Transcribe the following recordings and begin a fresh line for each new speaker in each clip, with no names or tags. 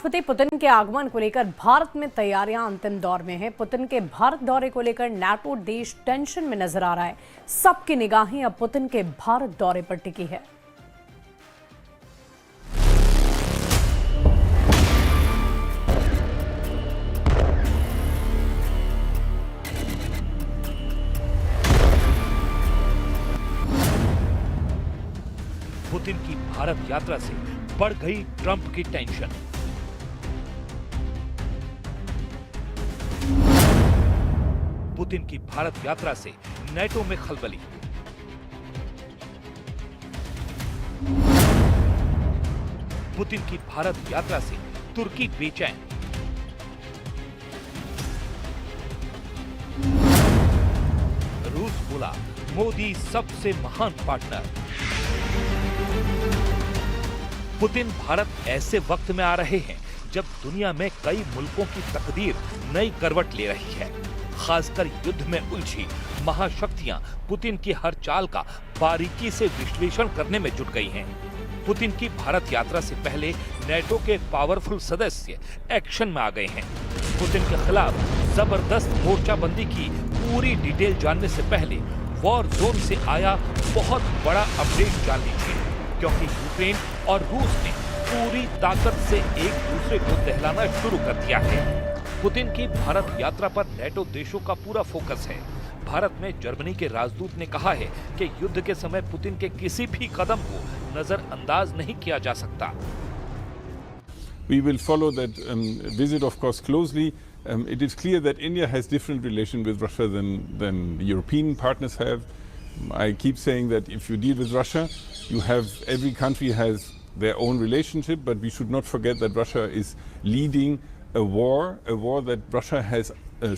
राष्ट्रपति पुतिन के आगमन को लेकर भारत में तैयारियां अंतिम दौर में हैं। पुतिन के भारत दौरे को लेकर नाटो देश टेंशन में नजर आ रहा है। सबकी निगाहें अब पुतिन के भारत दौरे पर टिकी है।
पुतिन की भारत यात्रा से बढ़ गई ट्रंप की टेंशन। पुतिन की भारत यात्रा से नेटो में खलबली। पुतिन की भारत यात्रा से तुर्की बेचैन। रूस बोला मोदी सबसे महान पार्टनर। पुतिन भारत ऐसे वक्त में आ रहे हैं जब दुनिया में कई मुल्कों की तकदीर नई करवट ले रही है। खासकर युद्ध में उलझी महाशक्तियां पुतिन की हर चाल का बारीकी से विश्लेषण करने में जुट गई हैं। पुतिन की भारत यात्रा से पहले नेटो के पावरफुल सदस्य एक्शन में आ गए हैं। पुतिन के खिलाफ जबरदस्त मोर्चाबंदी की पूरी डिटेल जानने से पहले वॉर जोन से आया बहुत बड़ा अपडेट जान लीजिए, क्योंकि यूक्रेन और रूस ने पूरी ताकत से एक दूसरे को दहलाना शुरू कर दिया है। पुतिन की भारत यात्रा पर नेटो देशों का पूरा फोकस है। भारत में जर्मनी के राजदूत ने कहा है कि युद्ध के समय पुतिन के किसी भी कदम को नजरअंदाज नहीं किया जा सकता।
We will follow that visit, of course, closely. It is clear that India has different relation with Russia than European partners have. I keep saying that if you deal with Russia, every country has their own relationship, but we should not forget that Russia is leading a war that Russia has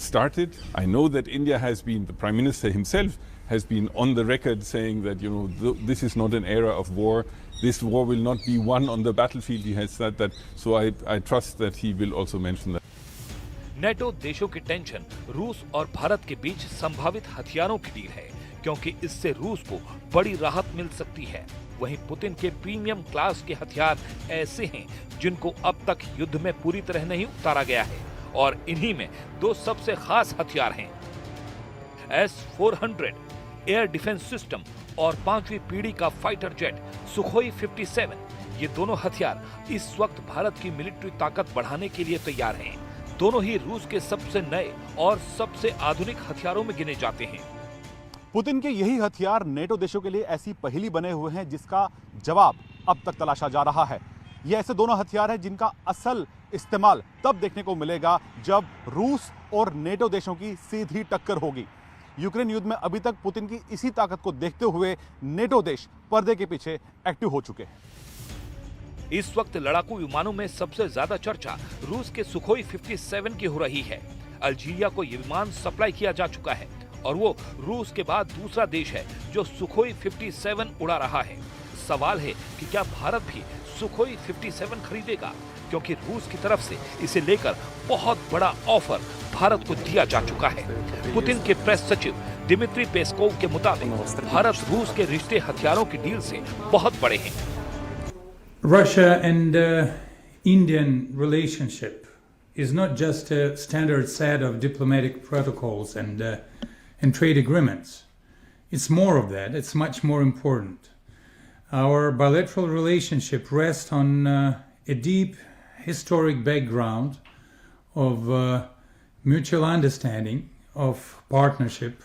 started. I know that India has been, the Prime Minister himself has been on the record saying that, this is not an era of war. This war will not be won on the battlefield. He has said that, so I trust that he will also mention that.
NATO देशों की tension रूस और भारत के बीच संभावित हथियारों की deal है, क्योंकि इससे रूस को बड़ी राहत मिल सकती है। वहीं पुतिन के प्रीमियम क्लास के हथियार ऐसे हैं जिनको अब तक युद्ध में पूरी तरह नहीं उतारा गया है, और इन्हीं में दो सबसे खास हथियार हैं, S-400 एयर डिफेंस सिस्टम और 5वीं पीढ़ी का फाइटर जेट सुखोई 57। ये दोनों हथियार इस वक्त भारत की मिलिट्री ताकत बढ़ाने के लिए तैयार हैं। दोनों ही रूस के सबसे नए और सबसे आधुनिक हथियारों में गिने जाते हैं।
पुतिन के यही हथियार नेटो देशों के लिए ऐसी पहेली बने हुए हैं जिसका जवाब अब तक तलाशा जा रहा है। ये ऐसे दोनों हथियार हैं जिनका असल इस्तेमाल तब देखने को मिलेगा जब रूस और नेटो देशों की सीधी टक्कर होगी। यूक्रेन युद्ध में अभी तक पुतिन की इसी ताकत को देखते हुए नेटो देश पर्दे के पीछे एक्टिव हो चुके हैं।
इस वक्त लड़ाकू विमानों में सबसे ज्यादा चर्चा रूस के सुखोई 57 की हो रही है। अल्जीरिया को ये विमान सप्लाई किया जा चुका है और वो रूस के बाद दूसरा देश है जो सुखोई 57 उड़ा रहा है। सवाल है कि क्या भारत भी सुखोई 57 खरीदेगा, क्योंकि रूस की तरफ से इसे लेकर बहुत बड़ा ऑफर भारत को दिया जा चुका है। पुतिन के प्रेस सचिव दिमित्री पेस्कोव के मुताबिक भारत रूस के रिश्ते हथियारों की डील से बहुत बड़े हैं।
Russia and Indian relationship is not just a standard set of diplomatic protocols and trade agreements. It's more of that. It's much more important. Our bilateral relationship rests on a deep historic background of mutual understanding, of partnership,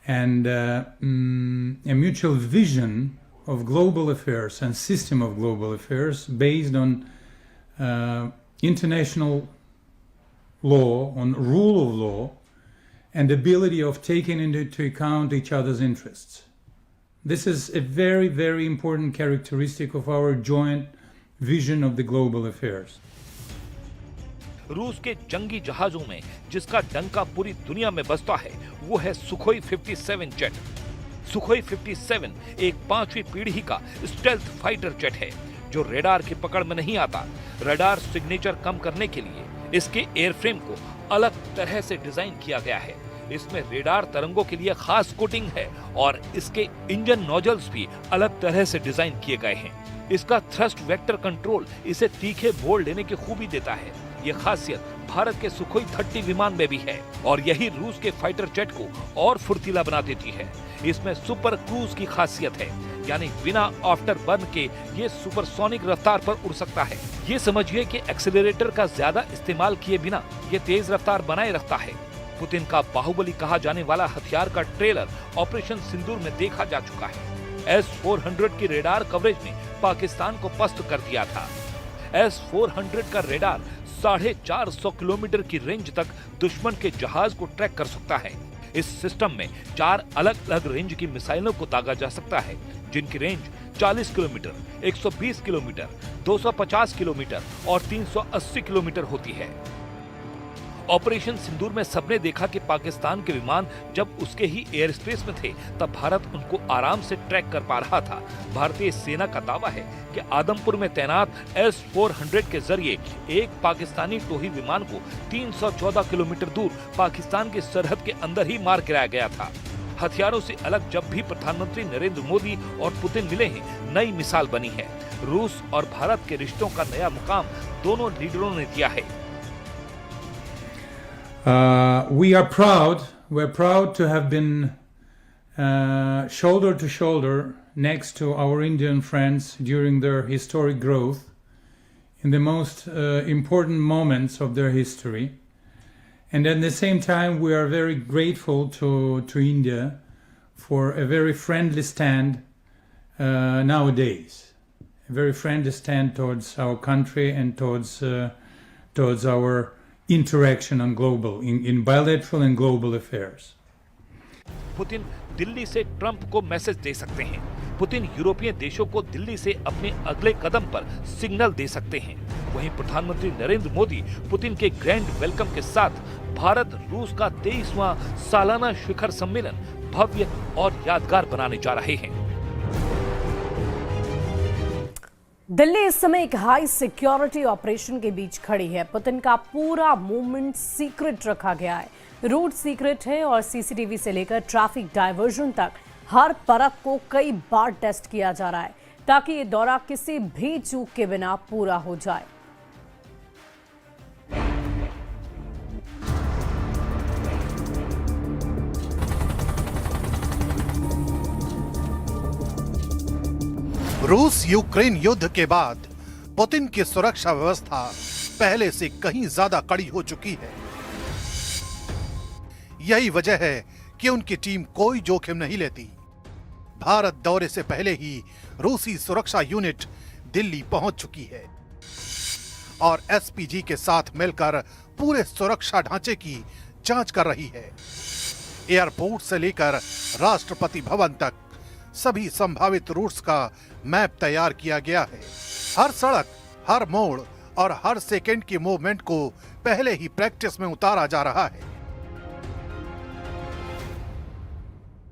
and a mutual vision of global affairs and system of global affairs based on international law, on rule of law, and ability of taking into account each other's interests. This is a very, very important characteristic of our joint vision of the global affairs.
रूस के जंगी जहाजों में जिसका डंका पूरी दुनिया में बजता है वो है सुखोई 57 जेट। सुखोई 57 एक 5वीं पीढ़ी का स्टेल्थ फाइटर जेट है जो रेडार की पकड़ में नहीं आता। रेडार सिग्नेचर कम करने के लिए इसके एयरफ्रेम को अलग तरह से डिजाइन किया गया है। इसमें रेडार तरंगों के लिए खास कोटिंग है और इसके इंजन नोजल्स भी अलग तरह से डिजाइन किए गए हैं। इसका थ्रस्ट वेक्टर कंट्रोल इसे तीखे बोल लेने की खूबी देता है। ये खासियत भारत के सुखोई 30 विमान में भी है और यही रूस के फाइटर जेट को और फुर्तीला बना देती है। इसमें सुपर क्रूज की खासियत है, यानी बिना आफ्टर बर्न के ये सुपरसोनिक रफ्तार पर उड़ सकता है। ये समझिए कि एक्सेलरेटर का ज्यादा इस्तेमाल किए बिना ये तेज रफ्तार बनाए रखता है। पुतिन का बाहुबली कहा जाने वाला हथियार का ट्रेलर ऑपरेशन सिंदूर में देखा जा चुका है। S-400 की रेडार कवरेज ने पाकिस्तान को पस्त कर दिया था। S-400 का रेडार 450 किलोमीटर की रेंज तक दुश्मन के जहाज को ट्रैक कर सकता है। इस सिस्टम में 4 अलग अलग रेंज की मिसाइलों को दागा जा सकता है, जिनकी रेंज 40 किलोमीटर, 120 किलोमीटर, 250 किलोमीटर और 380 किलोमीटर होती है। ऑपरेशन सिंदूर में सबने देखा कि पाकिस्तान के विमान जब उसके ही एयर स्पेस में थे तब भारत उनको आराम से ट्रैक कर पा रहा था। भारतीय सेना का दावा है कि आदमपुर में तैनात S-400 के जरिए एक पाकिस्तानी टोही विमान को 314 किलोमीटर दूर पाकिस्तान की सरहद के अंदर ही मार गिराया गया था। हथियारों से अलग जब भी प्रधानमंत्री नरेंद्र मोदी और पुतिन मिले हैं, नई मिसाल बनी है। रूस और भारत के रिश्तों का नया मुकाम दोनों लीडरों ने दिया है।
We're proud to have been shoulder to shoulder next to our Indian friends during their historic growth in the most important moments of their history. And at the same time, we are very grateful to India for a very friendly stand nowadays. A very friendly stand towards our country and towards our interaction on in bilateral and global affairs.
Putin Delhi से Trump को message दे सकते हैं। Putin यूरोपीय देशों को दिल्ली से अपने अगले कदम पर सिग्नल दे सकते हैं। वहीं प्रधानमंत्री नरेंद्र मोदी पुतिन के ग्रैंड वेलकम के साथ भारत रूस का 23वां सालाना शिखर सम्मेलन भव्य और यादगार बनाने जा रहे हैं।
दिल्ली इस समय एक हाई सिक्योरिटी ऑपरेशन के बीच खड़ी है। पुतिन का पूरा मूवमेंट सीक्रेट रखा गया है। रूट सीक्रेट है और सीसीटीवी से लेकर ट्रैफिक डायवर्जन तक हर परत को कई बार टेस्ट किया जा रहा है ताकि ये दौरा किसी भी चूक के बिना पूरा हो जाए।
रूस यूक्रेन युद्ध के बाद पुतिन की सुरक्षा व्यवस्था पहले से कहीं ज्यादा कड़ी हो चुकी है। यही वजह है कि उनकी टीम कोई जोखिम नहीं लेती। भारत दौरे से पहले ही रूसी सुरक्षा यूनिट दिल्ली पहुंच चुकी है और एसपीजी के साथ मिलकर पूरे सुरक्षा ढांचे की जांच कर रही है। एयरपोर्ट से लेकर राष्ट्रपति भवन तक सभी संभावित रूट्स का मैप तैयार किया गया है। हर सड़क, हर मोड़ और हर सेकंड की मूवमेंट को पहले ही प्रैक्टिस में उतारा जा रहा है।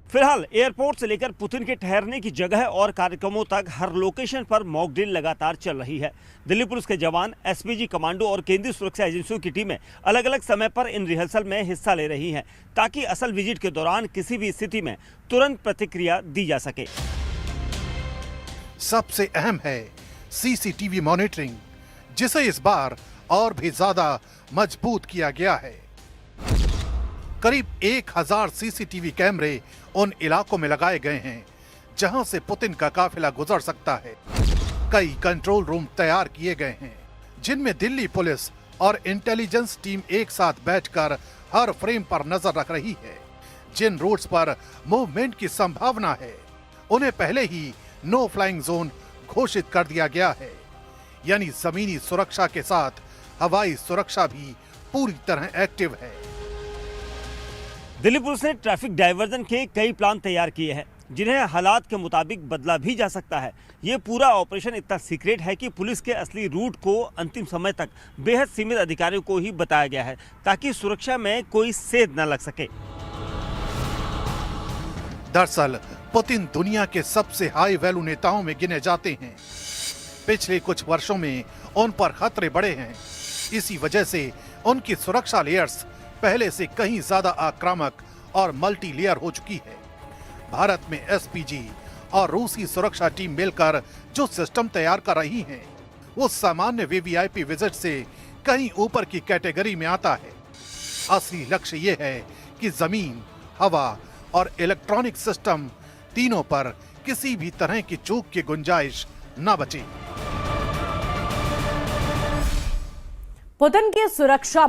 फिलहाल एयरपोर्ट से लेकर पुतिन के ठहरने की जगह और कार्यक्रमों तक हर लोकेशन पर मॉक ड्रिल लगातार चल रही है। दिल्ली पुलिस के जवान, एसपीजी कमांडो और केंद्रीय सुरक्षा एजेंसियों की टीमें अलग अलग समय पर इन रिहर्सल में हिस्सा ले रही हैं ताकि असल विजिट के दौरान किसी भी स्थिति में तुरंत प्रतिक्रिया दी जा सके।
सबसे अहम है सीसीटीवी मॉनिटरिंग, जिसे इस बार और भी ज्यादा मजबूत किया गया है। करीब 1000 सीसीटीवी कैमरे उन इलाकों में लगाए गए हैं जहां से पुतिन का काफिला गुजर सकता है। कई कंट्रोल रूम तैयार किए गए हैं जिनमें दिल्ली पुलिस और इंटेलिजेंस टीम एक साथ बैठकर हर फ्रेम पर नजर रख रही है। जिन रूट्स पर मूवमेंट की संभावना है उन्हें पहले ही नो फ्लाइंग जोन घोषित कर दिया गया है, यानी जमीनी सुरक्षा के साथ हवाई सुरक्षा भी पूरी तरह एक्टिव है।
दिल्ली पुलिस ने ट्रैफिक डायवर्जन के कई प्लान तैयार किए हैं जिन्हें हालात के मुताबिक बदला भी जा सकता है। ये पूरा ऑपरेशन इतना सीक्रेट है कि पुलिस के असली रूट को अंतिम समय तक बेहद सीमित अधिकारियों को ही बताया गया है ताकि सुरक्षा में कोई सेध न लग सके।
दरअसल पुतिन दुनिया के सबसे हाई वैल्यू नेताओं में गिने जाते हैं। पिछले कुछ वर्षों में उन पर खतरे बढ़े हैं। इसी वजह से उनकी सुरक्षा लेयर्स पहले से कहीं ज्यादा आक्रामक और मल्टी लेयर हो चुकी है। भारत में एसपीजी और रूसी सुरक्षा टीम मिलकर जो सिस्टम तैयार कर रही हैं, वो सामान्य वीवीआईपी विजिट से कहीं ऊपर की कैटेगरी में आता है। असली लक्ष्य ये है कि जमीन, हवा और इलेक्ट्रॉनिक सिस्टम तीनों पर किसी भी तरह की चूक की गुंजाइश न बचे।
पुतिन की सुरक्षा